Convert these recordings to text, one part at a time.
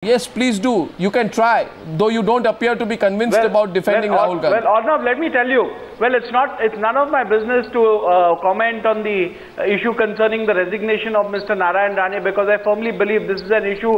Yes, please do. You can try, though you don't appear to be convinced about defending Rahul Gandhi. Well, Arnav, let me tell you. Well, it's none of my business to comment on the issue concerning the resignation of Mr. Narayan Rane, because I firmly believe this is an issue,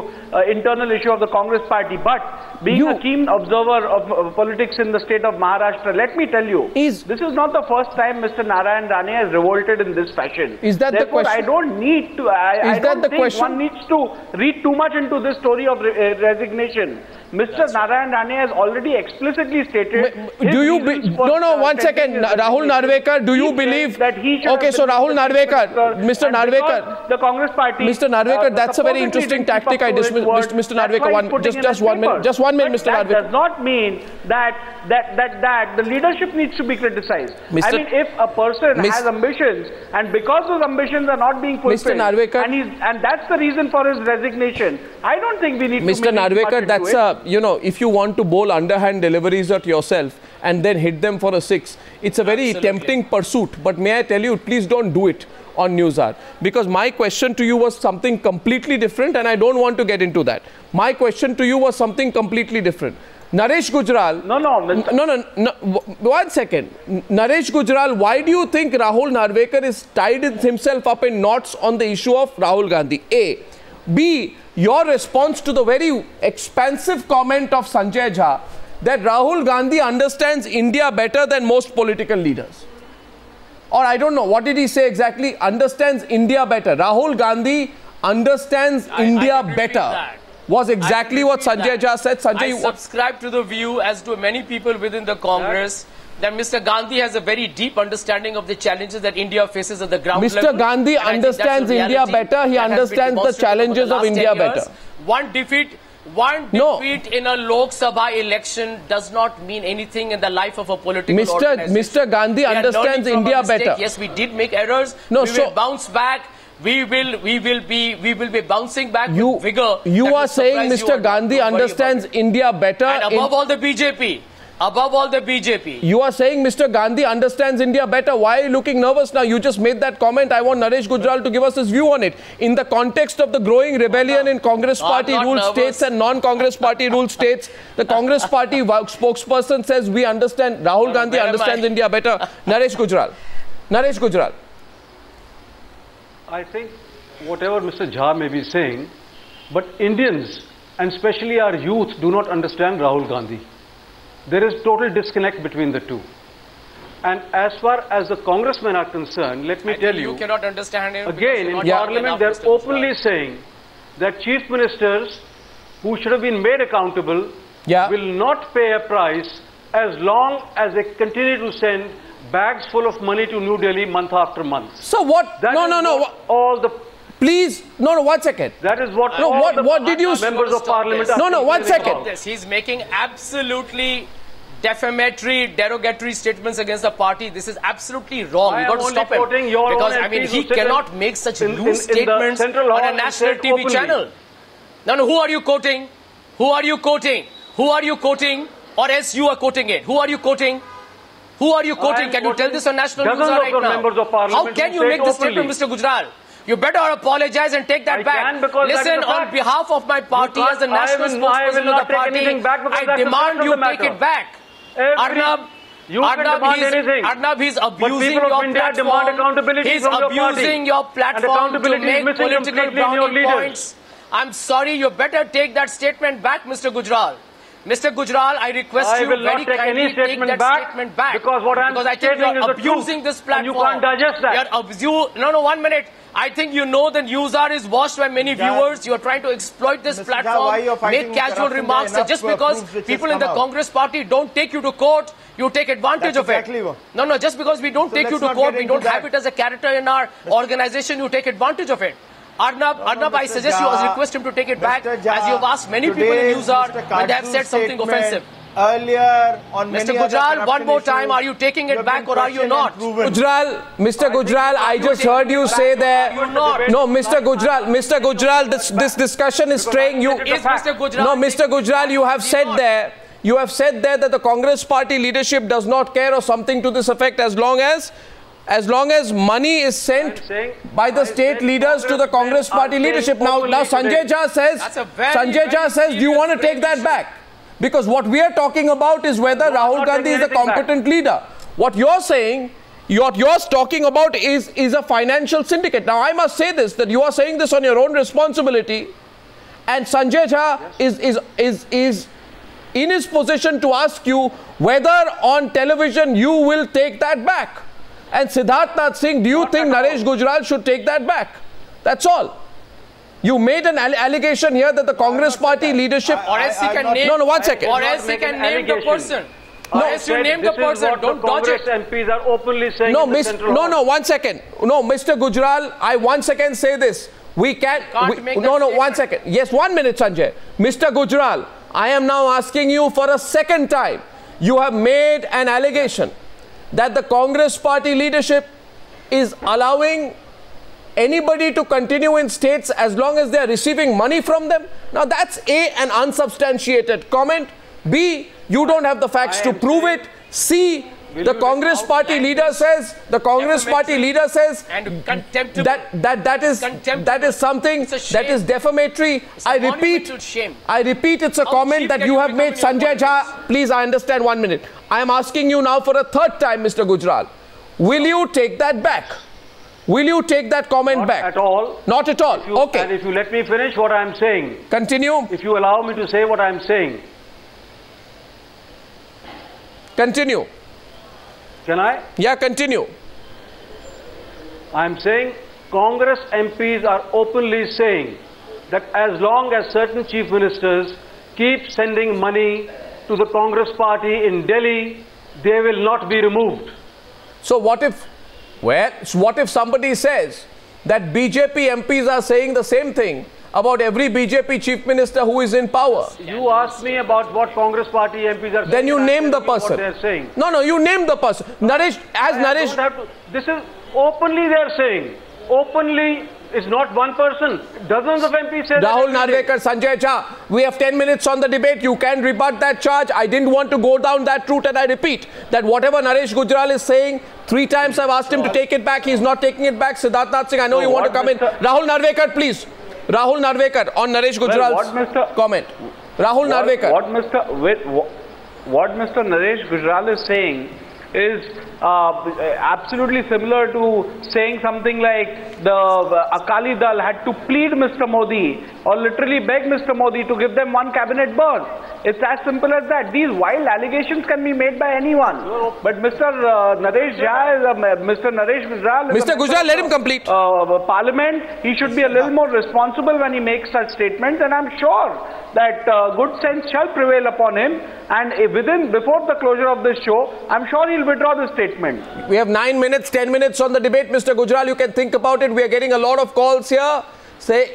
internal issue of the Congress party. But being a keen observer of politics in the state of Maharashtra, let me tell you, this is not the first time Mr. Narayan Rane has revolted in this fashion. Is that Therefore, the question? I don't need to. I don't think one needs to read too much into this story of resignation. Mr. Narayan Rane has already explicitly stated. One second. Rahul Narvekar, do you believe that he should? Okay, so Rahul Narvekar, Mr. Narvekar, the Congress party. Mr. Narvekar, that's a very interesting tactic. I dismiss Mr. Narvekar. Just 1 minute. Just 1 minute, Mr. Narvekar. That does not mean that the leadership needs to be criticized. I mean, if a person has ambitions and because those ambitions are not being fulfilled, Mr. Narvekar, and that's the reason for his resignation, I don't think we need to. Mr. Narvekar, that's if you want to bowl underhand deliveries at yourself and then hit them for a 6, it's a very tempting pursuit. But may I tell you, please don't do it on Newshour, because my question to you was something completely different, and I don't want to get into that. My question to you was something completely different. Naresh Gujral. No. 1 second. Naresh Gujral, why do you think Rahul Narvekar is tied himself up in knots on the issue of Rahul Gandhi? A. B. Your response to the very expansive comment of Sanjay Jha that Rahul Gandhi understands India better than most political leaders. Or I don't know, what did he say exactly? Understands India better. Rahul Gandhi understands India better. Was exactly what Sanjay Jha said. Sanjay, I subscribe to the view, as do many people within the Congress, that Mr. Gandhi has a very deep understanding of the challenges that India faces at the ground level. Mr. Gandhi understands India better. He understands the challenges of India better. One defeat in a Lok Sabha election does not mean anything in the life of a political organization. Mr. Gandhi understands India better. Yes, we did make errors. We will bounce back. We will be bouncing back with vigor. You are saying Mr. Gandhi understands India better. And above all the BJP. Above all the BJP. You are saying Mr. Gandhi understands India better. Why are you looking nervous now? You just made that comment. I want Naresh Gujral to give us his view on it. In the context of the growing rebellion in Congress party ruled states and non-Congress party ruled states, the Congress party spokesperson says we understand, Rahul Gandhi understands India better. Naresh Gujral. Naresh Gujral. I think whatever Mr. Jha may be saying, but Indians and especially our youth do not understand Rahul Gandhi. There is total disconnect between the two. And as far as the congressmen are concerned, let me tell you, you cannot understand him. Again, in Parliament, they are openly saying that chief ministers who should have been made accountable will not pay a price as long as they continue to send bags full of money to New Delhi month after month. So what? All the... Please, 1 second. That is what what did you... members of parliament are... 1 second. He's making absolutely defamatory, derogatory statements against the party. This is absolutely wrong. You got to stop him. Because, I mean, he cannot make such loose statements on a national TV channel. No, who are you quoting? Who are you quoting? Who are you quoting? Or else you are quoting it. Who are you quoting? Who are you quoting? Can you tell this on national news right now? How can you make this statement, Mr. Gujral? You better apologize and take that back. Listen, on behalf of my party, as the national spokesperson of the party, I demand you take it back. Arnab, he's abusing your platform. He's abusing your platform to make political brownie points. I'm sorry, you better take that statement back, Mr. Gujral. Mr. Gujral, I request you very kindly take that statement back. Because I think you are abusing this platform. And you can't digest that. No, 1 minute. I think you know the Newshour is watched by many viewers. You are trying to exploit this platform, make casual remarks. Just because people in the Congress party don't take you to court, you take advantage of it. No, just because we don't take you to court, we don't have it as a character in our organization, you take advantage of it. Arnab, I suggest you request him to take it back, as you have asked many people in Newshour when they have said something offensive. Earlier on Mr. Gujral, one more time, are you taking it back or are you not? Mr. Gujral, I just heard you say there. No, Mr. Gujral, this discussion is straying. No, Mr. Gujral, you have said there. You have said there that the Congress party leadership does not care or something to this effect as long as As long as money is sent by the state leaders to the Congress party leadership. Now Sanjay Jha says, do you want to take that back? Because what we are talking about is whether Rahul Gandhi is a competent leader. What you're saying, what you're talking about is a financial syndicate. Now I must say this, that you are saying this on your own responsibility, and Sanjay Jha is in his position to ask you whether on television you will take that back. And Siddharth Singh, do you think Naresh Gujral should take that back? That's all. You made an allegation here that the Congress party leadership... Or else he can name... No, 1 second. Or else he can name the person. No, else you name the person. Don't dodge it. MPs are openly saying no, 1 second. No, Mr. Gujral, I 1 second say this. We can't... No, 1 second. Yes, 1 minute, Sanjay. Mr. Gujral, I am now asking you for a second time. You have made an allegation that the Congress party leadership is allowing anybody to continue in states as long as they are receiving money from them. Now that's A, an unsubstantiated comment. B, you don't have the facts to prove it. C, the Congress party leader says, and contemptible. that is something that is defamatory. I repeat, it's a comment that you have made. Sanjay Jha, please, I understand, 1 minute. I am asking you now for a third time, Mr. Gujral. Will you take that back? Will you take that comment back? Not at all. Not at all. Okay. And if you let me finish what I am saying. Continue. If you allow me to say what I am saying. Continue. Can I? Yeah, continue. I am saying Congress MPs are openly saying that as long as certain chief ministers keep sending money to the Congress party in Delhi, they will not be removed. So what if somebody says that BJP MPs are saying the same thing about every BJP chief minister who is in power? You asked me about what Congress party MPs are saying. Then you name the person. What they're saying. No, you name the person. Naresh, this is openly they're saying. Openly is not one person. Dozens of MPs say Rahul Narvekar, Sanjay Jha, we have 10 minutes on the debate. You can rebut that charge. I didn't want to go down that route, and I repeat that whatever Naresh Gujral is saying, 3 times I've asked him to take it back. He's not taking it back. Siddharth Singh, I know you want to come in. Rahul Narvekar, please. Rahul Narvekar on Naresh Gujral's comment. Rahul Narvekar. What Mr. Naresh Gujral is saying is absolutely similar to saying something like the Akali Dal had to plead Mr. Modi or literally beg Mr. Modi to give them 1 cabinet berth. It's as simple as that. These wild allegations can be made by anyone. But Mr. Naresh Gujral is Mr. Gujral, let him complete. Parliament, he should be a little more responsible when he makes such statements, and I'm sure that good sense shall prevail upon him, and before the closure of this show, I'm sure he'll withdraw the statement. We have 9 minutes, 10 minutes on the debate. Mr. Gujral, you can think about it. We are getting a lot of calls here. Say,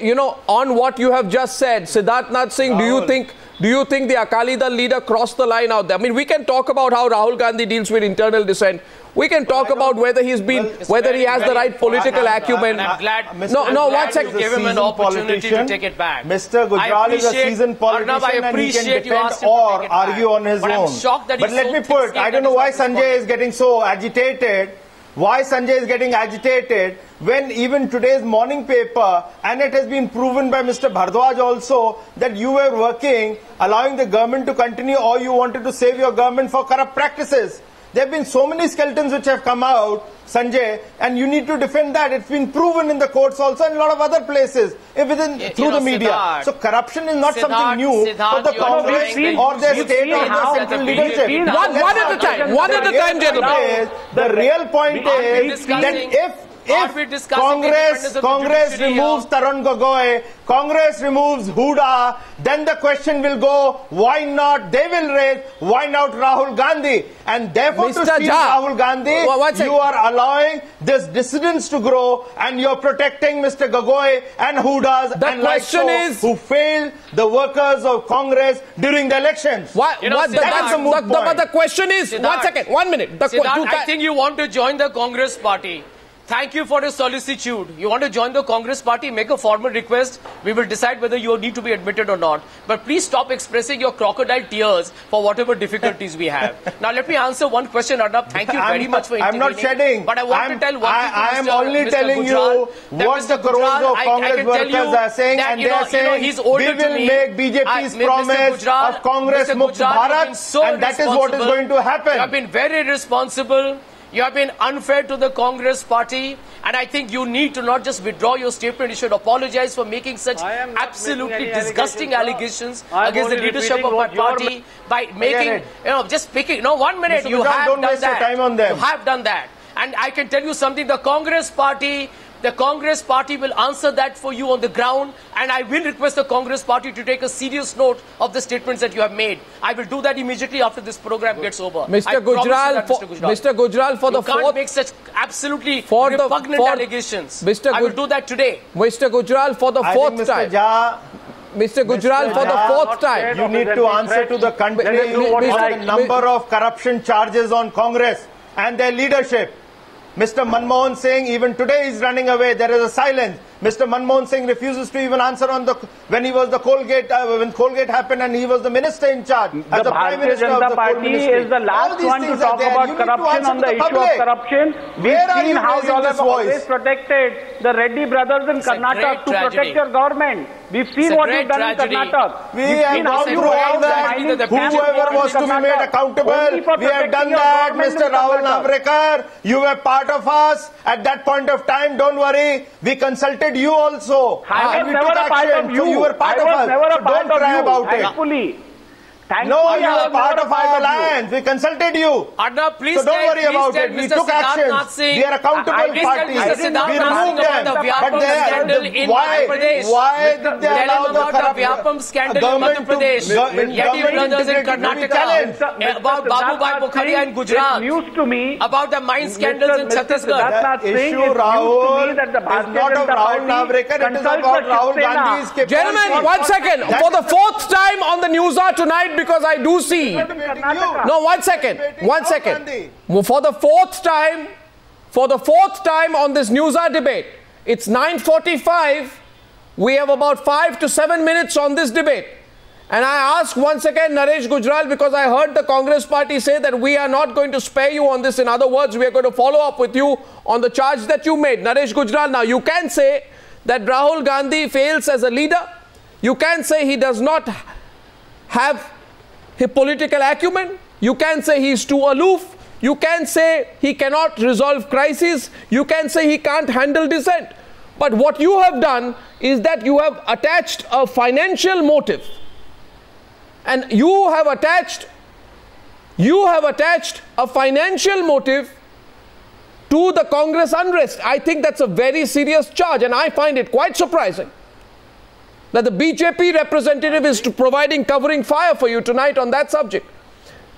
on what you have just said, Siddharth Singh, Rahul, do you think the Akali Dal leader crossed the line out there? I mean, we can talk about how Rahul Gandhi deals with internal dissent. We can talk about whether he has the right political acumen. I'm glad. No, 1 second. Give him an opportunity to take it back. Mr. Gujral is a seasoned politician and he can defend or argue on his own. I'm shocked that but let me put, I don't know why Sanjay is getting so agitated. Why Sanjay is getting agitated when even today's morning paper, and it has been proven by Mr. Bhardwaj also, that you were working, allowing the government to continue, or you wanted to save your government for corrupt practices. There have been so many skeletons which have come out, Sanjay, and you need to defend that. It's been proven in the courts also and a lot of other places, through the media. Siddharth, so corruption is not something new for the Congress or their state or their central leadership. One at a time, gentlemen. The real point is that if Congress removes Tarun Gogoi, Congress removes Huda, then the question will go, why not? They will raise, why not Rahul Gandhi? And therefore, to speak Rahul Gandhi, you are allowing this dissidence to grow, and you are protecting Mr. Gogoi and Hudas and who failed the workers of Congress during the elections. But the question is, 1 second, 1 minute. I think you want to join the Congress party. Thank you for your solicitude. You want to join the Congress party, make a formal request. We will decide whether you need to be admitted or not. But please stop expressing your crocodile tears for whatever difficulties we have. Now, let me answer one question, Arnab. Thank you very much for intervening. I'm not shedding. But I want to tell one thing to I am only telling you what the crores of Congress workers are saying, and they are saying we will make BJP's promise of Congress Mukt Bharat, and that is what is going to happen. You have been very irresponsible. You have been unfair to the Congress party, and I think you need to not just withdraw your statement, you should apologize for making such absolutely disgusting allegations against the leadership of my party by making, just picking, 1 minute, Mr. you Gujral, have don't done waste your time on them. You have done that. And I can tell you something, the Congress party will answer that for you on the ground, and I will request the Congress party to take a serious note of the statements that you have made. I will do that immediately after this program gets over. Mr. Gujral, for the fourth... You can't make such absolutely repugnant allegations. I will do that today. Mr. Gujral, for the fourth time. Mr. Gujral, for the fourth time. You need to answer to the country the number of corruption charges on Congress and their leadership. Mr. Manmohan Singh, even today, is running away. There is a silence. Mr. Manmohan Singh refuses to even answer on when he was the Colgate, when Colgate happened and he was the minister in charge. As the Prime Minister of the Party is the last one to talk about corruption on the issue of corruption. We've seen how you all have always protected the Reddy brothers in Karnataka to protect your government. We've seen what you've done in Karnataka. We have gone through all that. Whoever was to be made accountable, we have done that. Mr. Rahul Navrekar, you were part of us at that point of time. Don't worry. We consulted you also. I was never a part of you. So you were part of us. So don't cry about it. No, you are part of our alliance. We consulted you. Arnab, please so don't worry about it. We took action. We are accountable party. We removed them. But why did they allow the Vyapam scandal in Madhya Pradesh? Yeti brothers in Karnataka. About Babu Bhai Bukharia in Gujarat. News to me. About the mine scandals in Chhattisgarh. The issue, Rahul, is not of Rahul Navrekar. It is about Rahul Gandhi's. Gentlemen, 1 second. For the fourth time on the Newshour tonight, because I do see. No, 1 second. 1 second. For the fourth time on this Newshour debate, it's 9:45. We have about 5 to 7 minutes on this debate. And I ask once again Naresh Gujral, because I heard the Congress party say that we are not going to spare you on this. In other words, we are going to follow up with you on the charge that you made. Naresh Gujral, now you can say that Rahul Gandhi fails as a leader. You can say he does not have his political acumen. You can say he is too aloof. You can say he cannot resolve crises. You can say he can't handle dissent. But what you have done is that you have attached a financial motive. And you have attached a financial motive to the Congress unrest. I think that's a very serious charge, and I find it quite surprising that the BJP representative is providing covering fire for you tonight on that subject.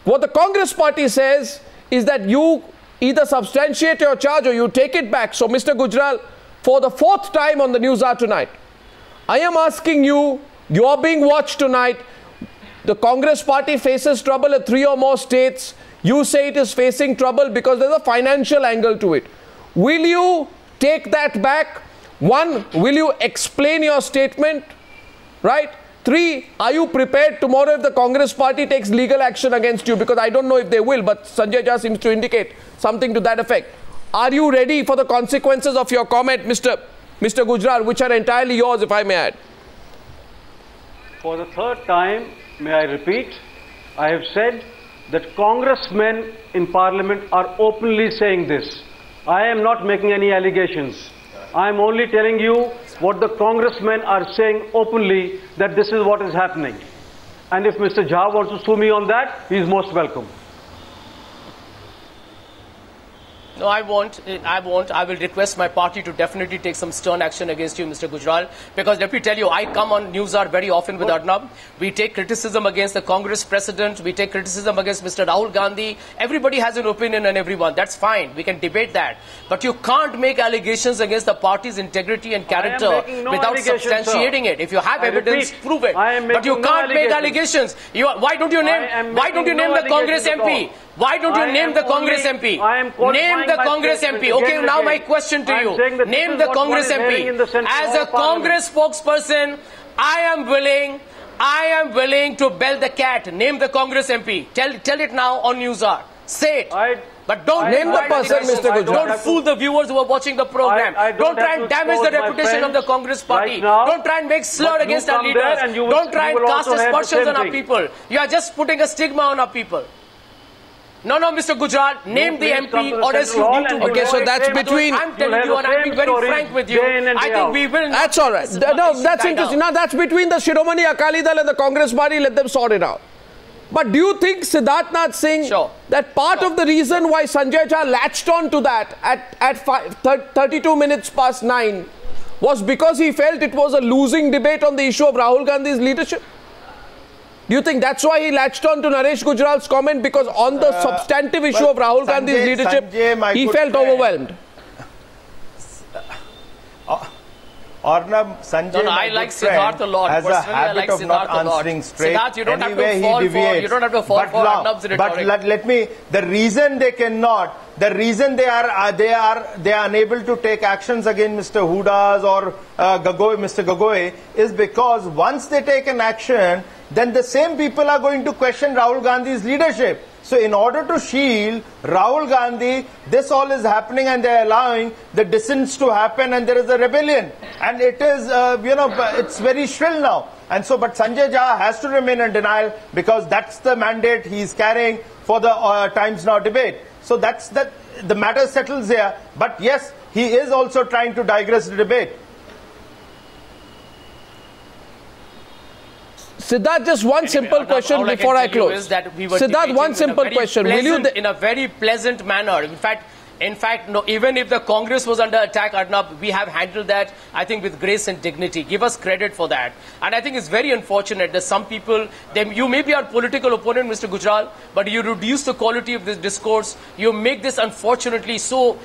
What the Congress party says is that you either substantiate your charge or you take it back. So, Mr. Gujral, for the fourth time on the Newshour tonight, I am asking you, you are being watched tonight. The Congress party faces trouble at 3 or more states. You say it is facing trouble because there's a financial angle to it. Will you take that back? 1, will you explain your statement? Right? 3, are you prepared tomorrow if the Congress party takes legal action against you? Because I don't know if they will, but Sanjay Jha seems to indicate something to that effect. Are you ready for the consequences of your comment, Mr. Gujral, which are entirely yours, if I may add? For the third time, may I repeat, I have said that congressmen in parliament are openly saying this. I am not making any allegations. I am only telling you what the congressmen are saying openly, that this is what is happening. And if Mr. Jha wants to sue me on that, he is most welcome. No, I won't. I will request my party to definitely take some stern action against you, Mr. Gujral. Because let me tell you, I come on Newshour very often with Arnab. We take criticism against the Congress president. We take criticism against Mr. Rahul Gandhi. Everybody has an opinion on everyone. That's fine. We can debate that. But you can't make allegations against the party's integrity and character without substantiating it. If you have evidence, prove it. But you can't make allegations. Why don't you name the Congress MP? Why don't you name the Congress MP? Name the Congress MP. Okay, now my question to you. Name the Congress MP. As a Congress spokesperson, I am willing to bell the cat. Name the Congress MP. Tell it now on Newshour. Say it. But don't name the person, Mr. Gujral. Don't fool the viewers who are watching the program. Don't try and damage the reputation of the Congress party. Don't try and make slur against our leaders. Don't try and cast aspersions on our people. You are just putting a stigma on our people. No, Mr. Gujral, name the MP or else you need to. Okay, so that's between. I'm telling you and I'm being very frank with you. I think we will. That's all right. No, that's interesting. Now, that's between the Shiromani Akali Dal and the Congress party. Let them sort it out. But do you think, Siddharth Nath Singh, that part of the reason why Sanjay Jha latched on to that at 32 minutes past 9 was because he felt it was a losing debate on the issue of Rahul Gandhi's leadership? Do you think that's why he latched on to Naresh Gujral's comment? Because on the substantive issue of Rahul Gandhi's leadership, he felt overwhelmed. Arnab, Sanjay, I like Siddharth a lot. Has a habit of not answering straight. Siddharth, you don't have to fall for Arnab's rhetoric. But let me. The reason they cannot, the reason they are unable to take actions against Mr. Hudas or Mr. Gogoi is because once they take an action, then the same people are going to question Rahul Gandhi's leadership. So in order to shield Rahul Gandhi, this all is happening and they are allowing the dissents to happen and there is a rebellion. And it is, it's very shrill now. And so, but Sanjay Jha has to remain in denial because that's the mandate he is carrying for the Times Now debate. So that's the matter settles there. But yes, he is also trying to digress the debate. Siddharth, just one simple question before I close. Siddharth, one simple question. Will you in a very pleasant manner. In fact, no, even if the Congress was under attack, Arnab, we have handled that, I think, with grace and dignity. Give us credit for that. And I think it's very unfortunate that some people, you may be our political opponent, Mr. Gujral, but you reduce the quality of this discourse. You make this, unfortunately, so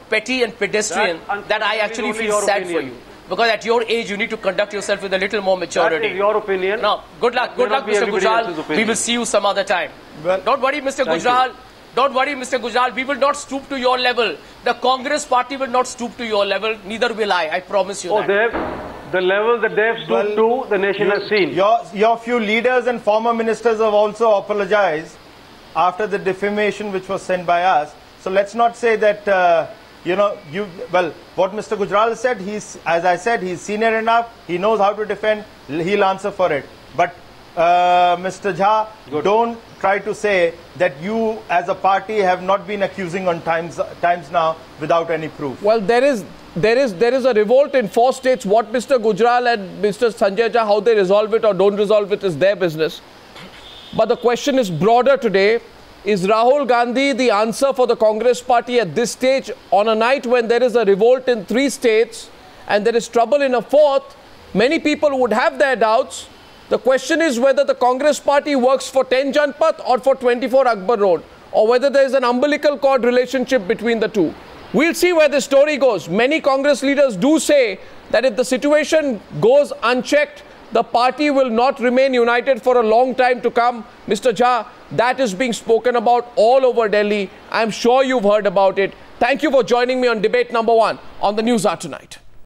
petty and pedestrian that I actually feel sad for you. Because at your age, you need to conduct yourself with a little more maturity. That is your opinion. No, good luck, Mr. Gujral. We will see you some other time. Well, don't worry, Mr. Gujral. Don't worry, Mr. Gujral. We will not stoop to your level. The Congress party will not stoop to your level. Neither will I promise you that. The level that they have stooped to, the nation has seen. Your few leaders and former ministers have also apologized after the defamation which was sent by us. So let's not say that... what Mr. Gujral said, as I said, he's senior enough, he knows how to defend, he'll answer for it. But Mr. Jha, don't try to say that you as a party have not been accusing on Times Now without any proof. Well, there is a revolt in 4 states. What Mr. Gujral and Mr. Sanjay Jha, how they resolve it or don't resolve it is their business. But the question is broader today. Is Rahul Gandhi the answer for the Congress party at this stage on a night when there is a revolt in 3 states and there is trouble in a 4th? Many people would have their doubts. The question is whether the Congress party works for 10 Janpath or for 24 Akbar Road, or whether there is an umbilical cord relationship between the two. We'll see where this story goes. Many Congress leaders do say that if the situation goes unchecked, the party will not remain united for a long time to come. Mr. Jha, that is being spoken about all over Delhi. I'm sure you've heard about it. Thank you for joining me on debate number 1 on the Newshour tonight.